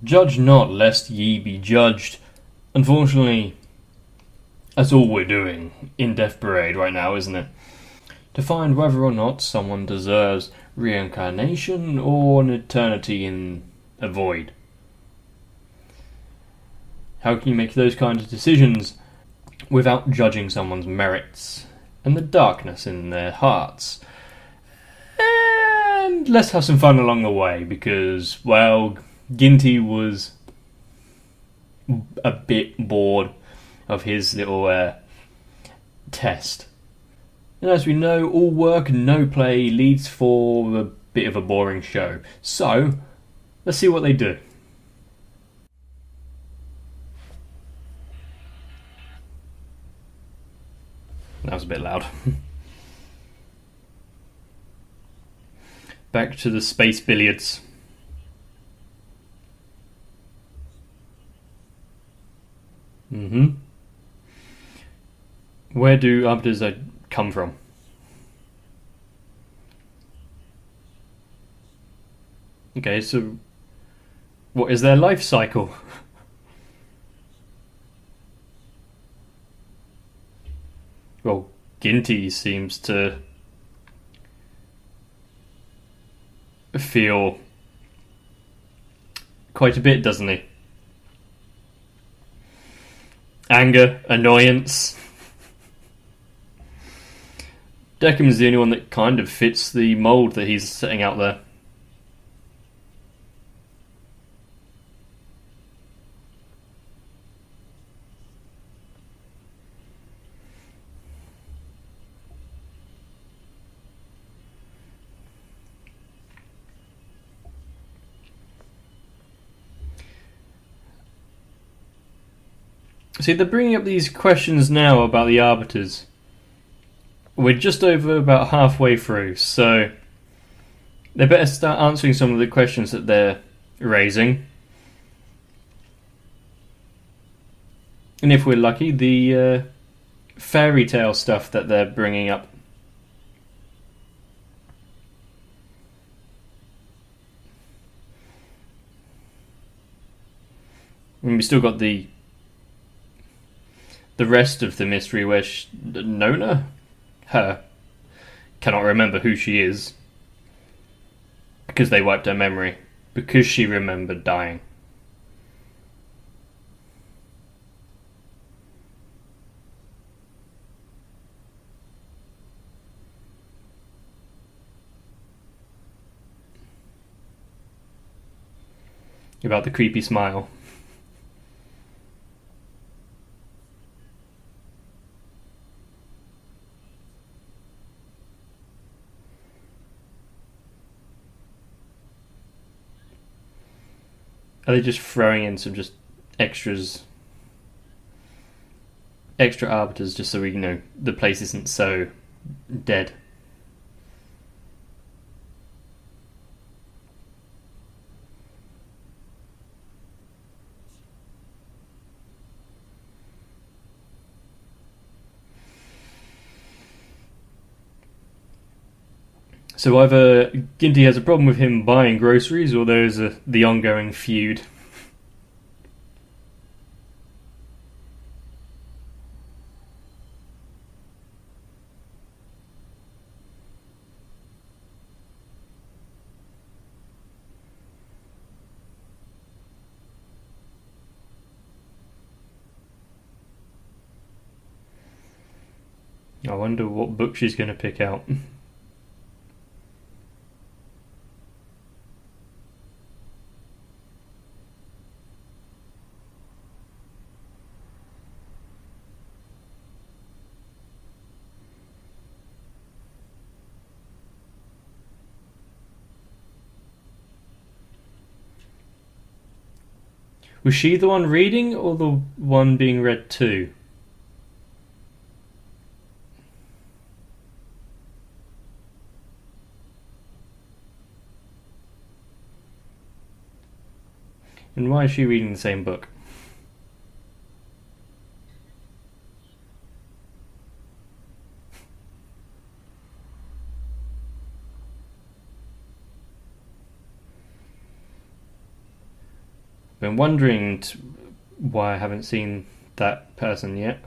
Judge not, lest ye be judged. Unfortunately, that's all we're doing in Death Parade right now, isn't it? To find whether or not someone deserves reincarnation or an eternity in a void. How can you make those kinds of decisions without judging someone's merits and the darkness in their hearts? And let's have some fun along the way, because, well, Ginty was a bit bored of his little test. And as we know, all work and no play leads for a bit of a boring show. So, let's see what they do. That was a bit loud. Back to the space billiards. Where do arbiters come from? Okay, so what is their life cycle? Well, Ginty seems to feel quite a bit, doesn't he? Anger, annoyance. Deckham's the only one that kind of fits the mould that he's setting out there. See, they're bringing up these questions now about the arbiters. We're just over about halfway through, so they better start answering some of the questions that they're raising. And if we're lucky, the fairy tale stuff that they're bringing up. And we still got the rest of the mystery where Nona, cannot remember who she is because they wiped her memory because she remembered dying. About the creepy smile. Are they just throwing in some just extra arbiters just so we know the place isn't so dead? So either Ginty has a problem with him buying groceries, or there's the ongoing feud. I wonder what book she's going to pick out. Was she the one reading, or the one being read to? And why is she reading the same book? been wondering why I haven't seen that person yet.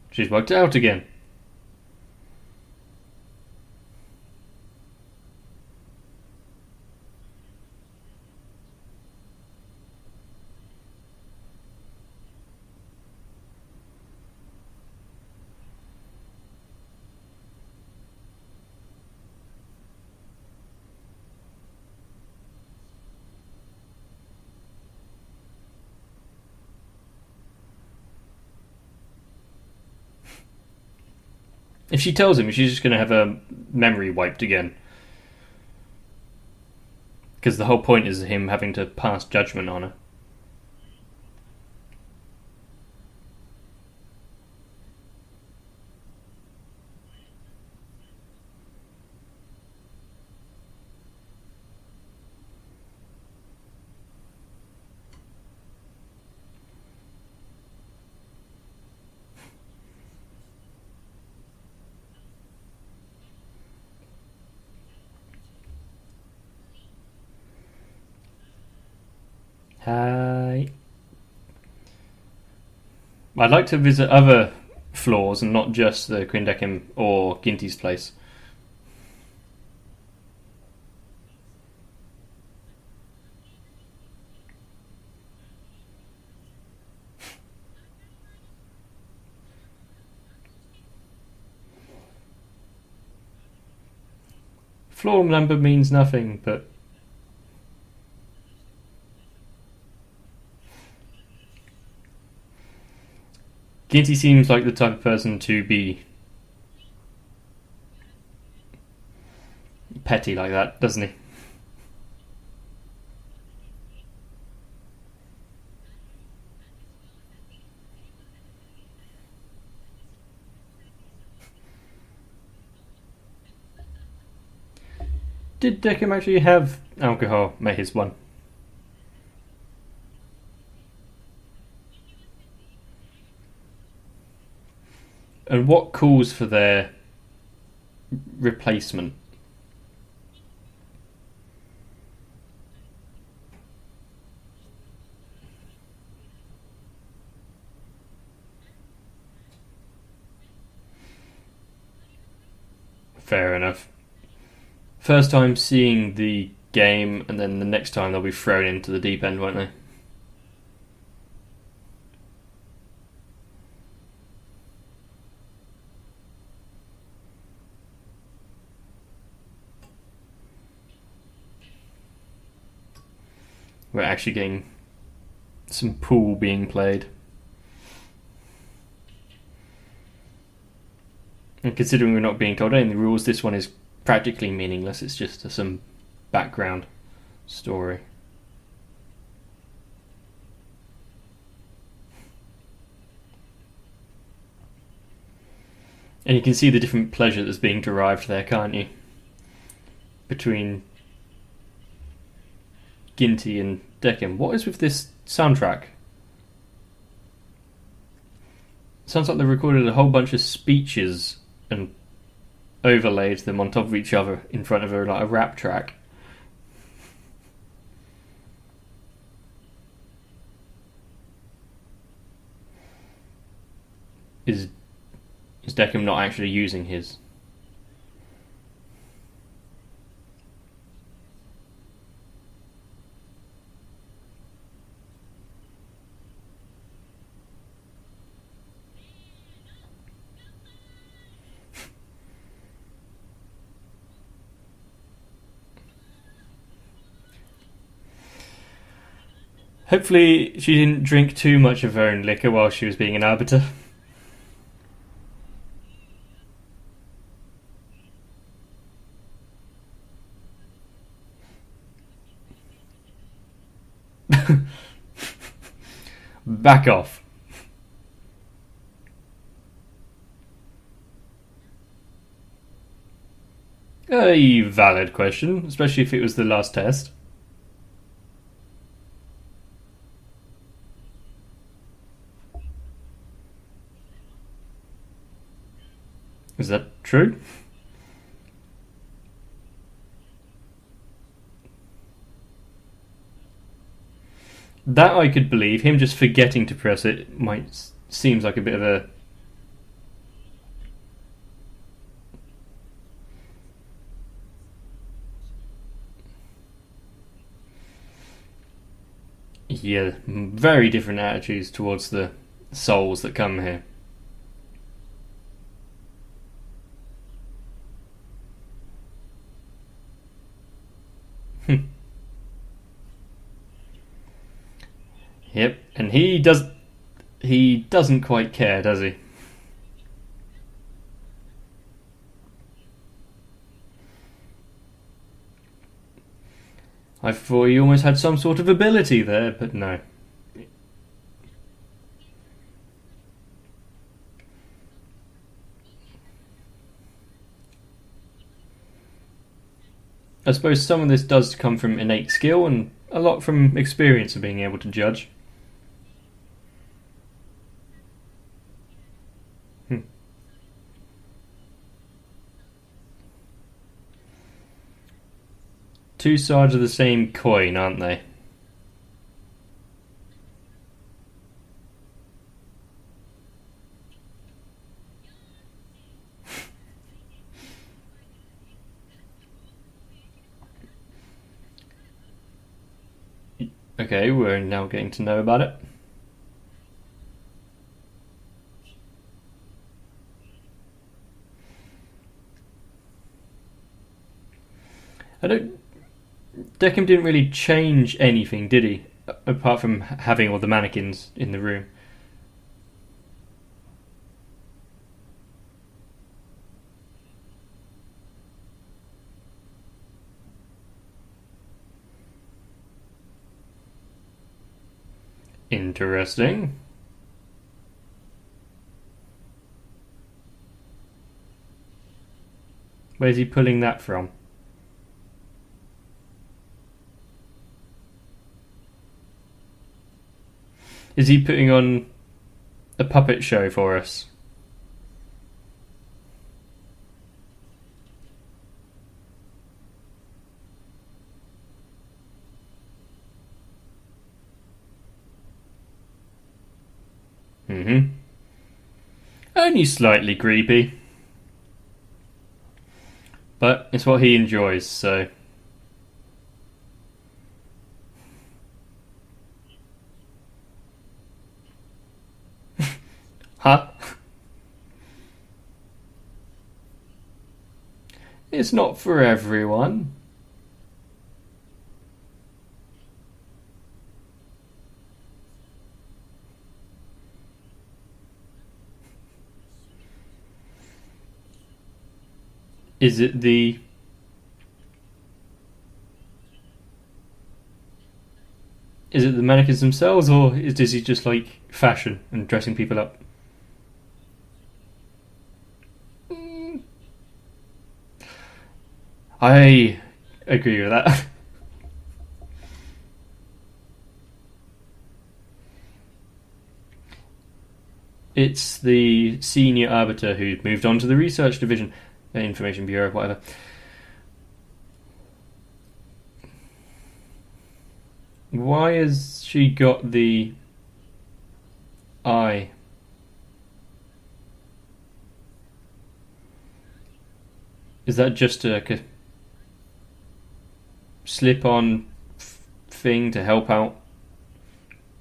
She's worked out again. If she tells him, she's just going to have her memory wiped again. Because the whole point is him having to pass judgment on her. Hi. I'd like to visit other floors and not just the Quindecim or Ginty's place. Floor number means nothing, but Ginty seems like the type of person to be petty like that, doesn't he? Did Decim actually have alcohol make his one? And what calls for their replacement? Fair enough. First time seeing the game, and then the next time they'll be thrown into the deep end, won't they? We're actually getting some pool being played. And considering we're not being told any of the rules, this one is practically meaningless. It's just some background story. And you can see the different pleasure that's being derived there, can't you? Between Ginty and Decim. What is with this soundtrack? Sounds like they recorded a whole bunch of speeches and overlaid them on top of each other in front of a rap track. Is Decim not actually using his? Hopefully she didn't drink too much of her own liquor while she was being an arbiter. Back off. A valid question, especially if it was the last test. Is that true? That I could believe. Him just forgetting to press it might seems like a bit of a. Yeah, very different attitudes towards the souls that come here. Yep, and he doesn't quite care, does he? I thought he almost had some sort of ability there, but no. I suppose some of this does come from innate skill and a lot from experience of being able to judge. Hmm. Two sides of the same coin, aren't they? Okay, we're now getting to know about it. I don't. Deckham didn't really change anything, did he? Apart from having all the mannequins in the room. Interesting. Where's he pulling that from? Is he putting on a puppet show for us? Mm-hmm. Only slightly creepy. But it's what he enjoys, so. Huh? It's not for everyone. Is it the. Is it the mannequins themselves, or does he just like fashion and dressing people up? I agree with that. It's the senior arbiter who moved on to the research division, information bureau, whatever. Why has she got the eye? Is that just a slip-on thing to help out,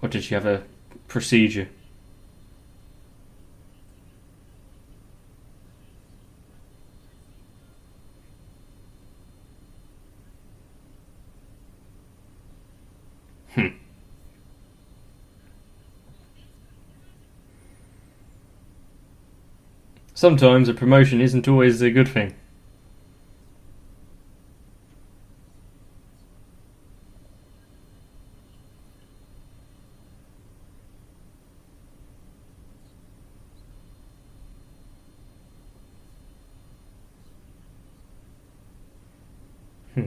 or did she have a procedure? Hmm. Sometimes a promotion isn't always a good thing. Hmm.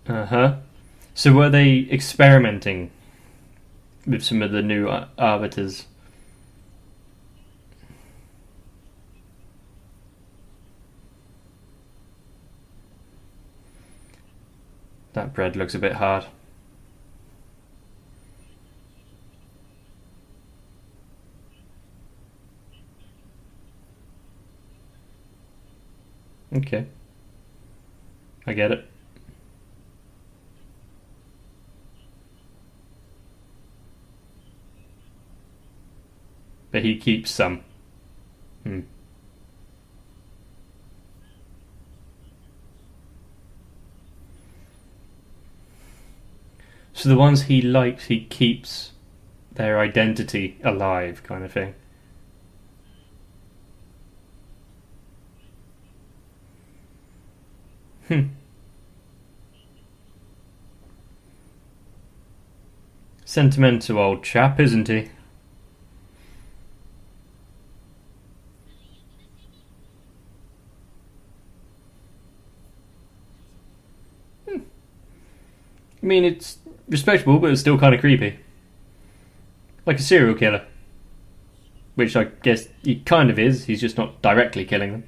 Uh huh. So were they experimenting with some of the new arbiters? That bread looks a bit hard. Okay, I get it. But he keeps some. Hmm. So the ones he likes, he keeps their identity alive, kind of thing. Hmm. Sentimental old chap, isn't he? I mean, it's respectable, but it's still kind of creepy. Like a serial killer. Which I guess he kind of is, he's just not directly killing them.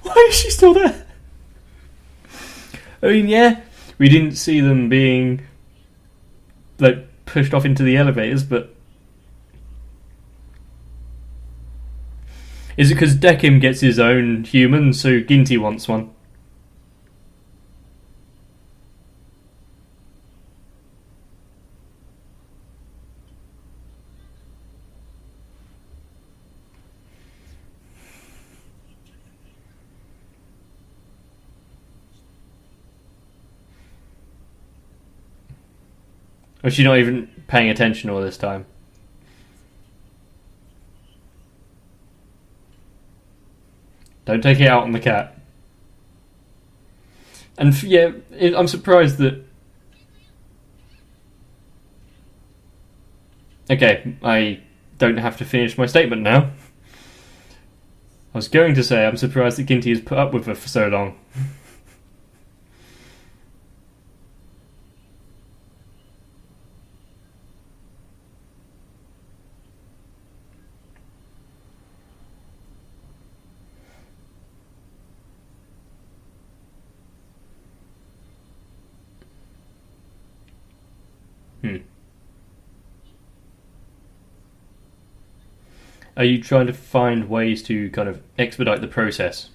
Why is she still there? I mean, yeah, we didn't see them being like pushed off into the elevators, but is it because Deckim gets his own human, so Ginty wants one? Or is she not even paying attention all this time? Don't take it out on the cat. And yeah, I'm surprised that. Okay, I don't have to finish my statement now. I was going to say I'm surprised that Ginty has put up with her for so long. Hmm. Are you trying to find ways to kind of expedite the process?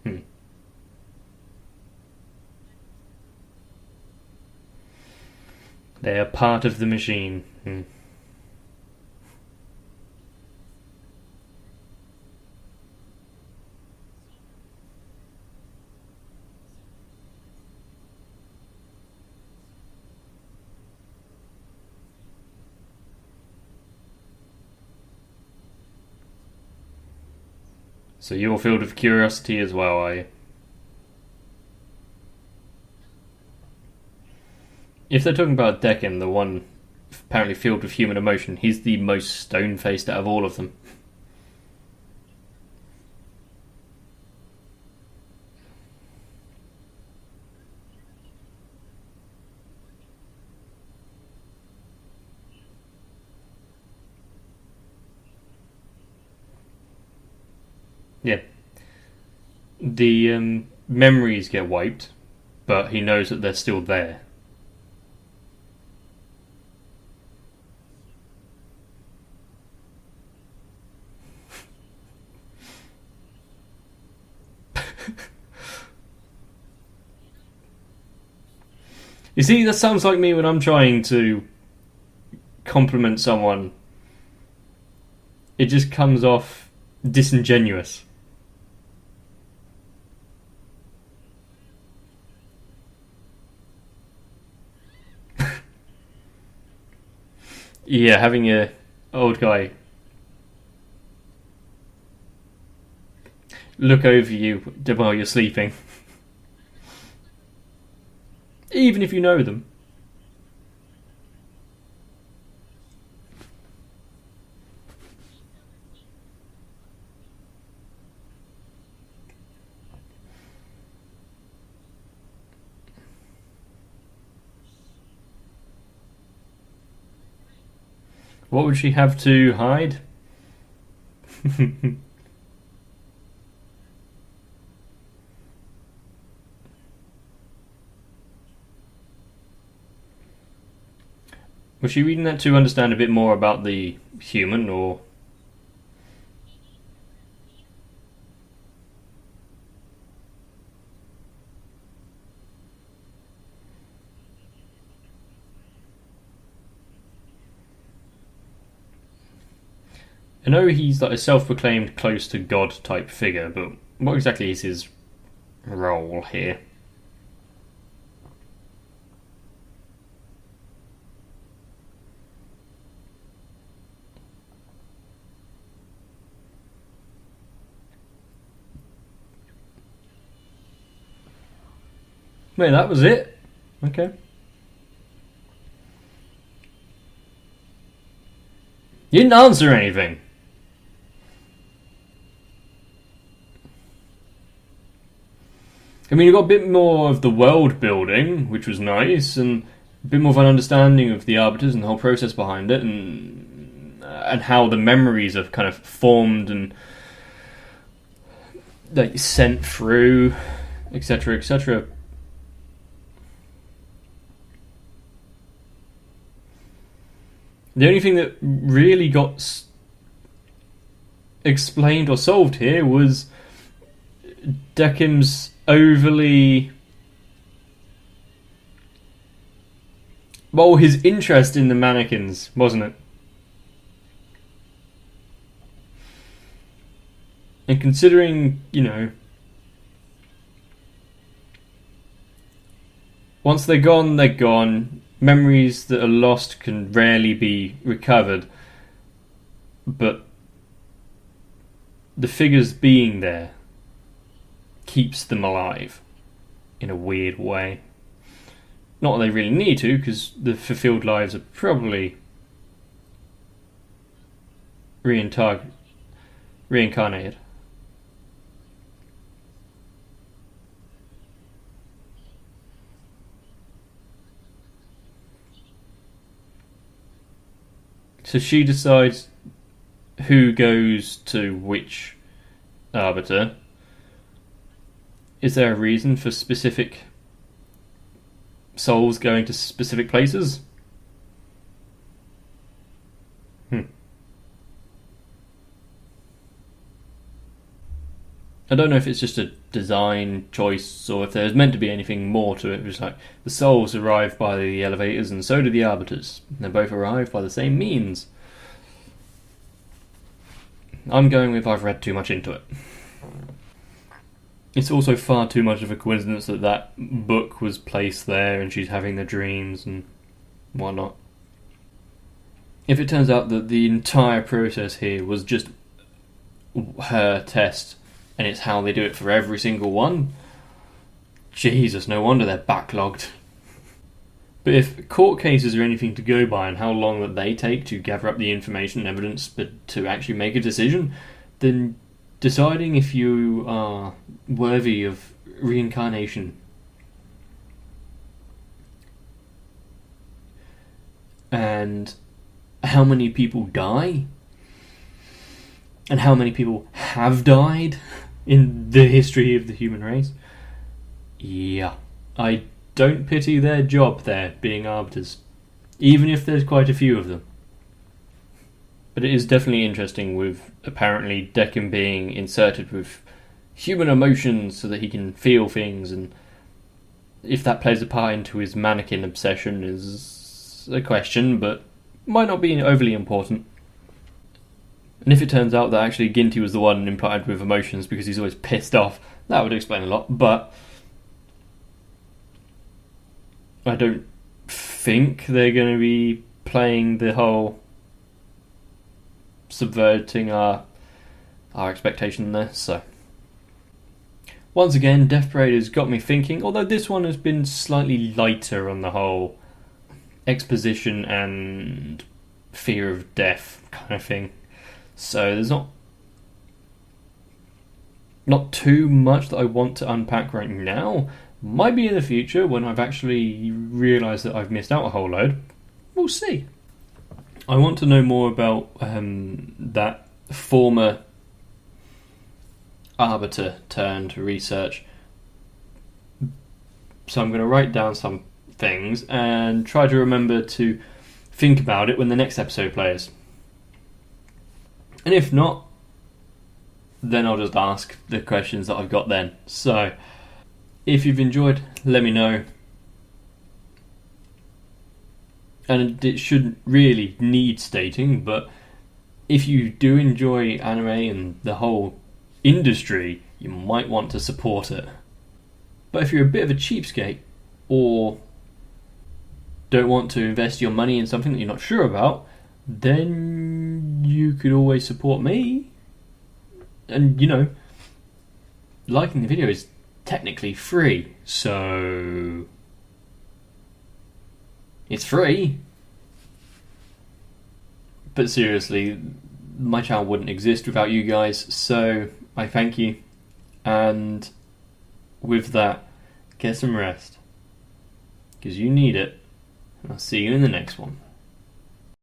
Hmm. They are part of the machine. Hmm. So you're filled with curiosity as well, are you? If they're talking about Deccan, the one apparently filled with human emotion, he's the most stone-faced out of all of them. Yeah. The memories get wiped, but he knows that they're still there. You see, that sounds like me when I'm trying to compliment someone. It just comes off disingenuous. Yeah, having a old guy look over you while you're sleeping, even if you know them. What would she have to hide? Was she reading that to understand a bit more about the human, or? I know he's like a self-proclaimed close to God type figure, but what exactly is his role here? Wait, that was it? Okay. You didn't answer anything. I mean, you got a bit more of the world building, which was nice, and a bit more of an understanding of the Arbiters and the whole process behind it, and how the memories are kind of formed and like sent through, etc., etc. The only thing that really got explained or solved here was Deckham's overly... well, his interest in the mannequins, wasn't it? And considering, once they're gone, they're gone. Memories that are lost can rarely be recovered. But the figures being there keeps them alive in a weird way. Not that they really need to, because the fulfilled lives are probably reincarnated. So she decides who goes to which arbiter. Is there a reason for specific souls going to specific places? I don't know if it's just a design choice or if there's meant to be anything more to it. It was like the souls arrive by the elevators and so do the arbiters. They both arrive by the same means. I'm going with I've read too much into it. It's also far too much of a coincidence that that book was placed there and she's having the dreams and whatnot. If it turns out that the entire process here was just her test and it's how they do it for every single one, Jesus, no wonder they're backlogged. But if court cases are anything to go by and how long that they take to gather up the information and evidence but to actually make a decision, then deciding if you are worthy of reincarnation and how many people die and how many people have died in the history of the human race, yeah, I don't pity their job there being arbiters, even if there's quite a few of them. But it is definitely interesting with apparently Deccan being inserted with human emotions so that he can feel things, and if that plays a part into his mannequin obsession is a question, but might not be overly important. And if it turns out that actually Ginty was the one implanted with emotions because he's always pissed off, that would explain a lot, but I don't think they're going to be playing the whole subverting our expectation there. So once again, Death Parade has got me thinking, although this one has been slightly lighter on the whole exposition and fear of death kind of thing. So there's not too much that I want to unpack right now. Might be in the future when I've actually realised that I've missed out a whole load. We'll see. I want to know more about that former arbiter turned research. So I'm going to write down some things and try to remember to think about it when the next episode plays. And if not, then I'll just ask the questions that I've got then. So if you've enjoyed, let me know. And it shouldn't really need stating, but if you do enjoy anime and the whole industry, you might want to support it. But if you're a bit of a cheapskate or don't want to invest your money in something that you're not sure about, then you could always support me. And liking the video is technically free, so it's free. But seriously, my channel wouldn't exist without you guys, so I thank you. And with that, get some rest, because you need it. And I'll see you in the next one.